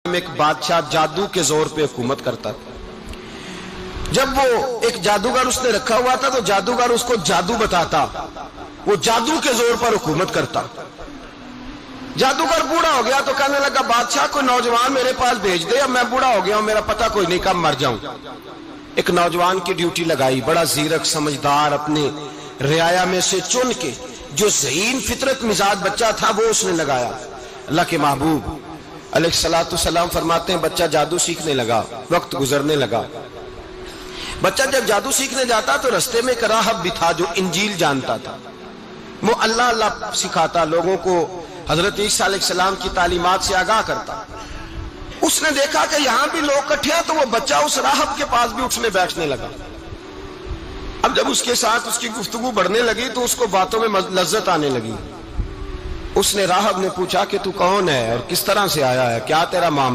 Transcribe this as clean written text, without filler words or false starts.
ایک بادشاہ جادو کے زور پہ حکومت کرتا تھا۔ جب وہ ایک جادوگر اس نے رکھا ہوا تھا تو جادوگر اس کو جادو بتاتا، وہ جادو کے زور پر حکومت کرتا۔ جادوگر بوڑھا ہو گیا تو کہنے لگا بادشاہ کوئی نوجوان میرے پاس بھیج دے، اب میں بوڑھا ہو گیا ہوں، میرا پتہ کوئی نہیں کب مر جاؤں۔ ایک نوجوان کی ڈیوٹی لگائی، بڑا زیرک سمجھدار، اپنے رعایا میں سے چن کے جو ذہین فطرت مزاج بچہ تھا وہ اس نے لگایا۔ اللہ کے محبوب علیہ الصلوۃ والسلام فرماتے ہیں بچہ جادو سیکھنے لگا، وقت گزرنے لگا۔ بچہ جب جادو سیکھنے جاتا تو رستے میں ایک راہب بھی تھا جو انجیل جانتا تھا، وہ اللہ اللہ سکھاتا، لوگوں کو حضرت عیسیٰ علیہ السلام کی تعلیمات سے آگاہ کرتا۔ اس نے دیکھا کہ یہاں بھی لوگ اکٹھے ہیں تو وہ بچہ اس راہب کے پاس بھی اٹھنے بیٹھنے لگا۔ اب جب اس کے ساتھ اس کی گفتگو بڑھنے لگی تو اس کو باتوں میں لذت آنے لگی۔ اس نے راہب نے پوچھا کہ تو کون ہے اور کس طرح سے آیا ہے، کیا تیرا معاملہ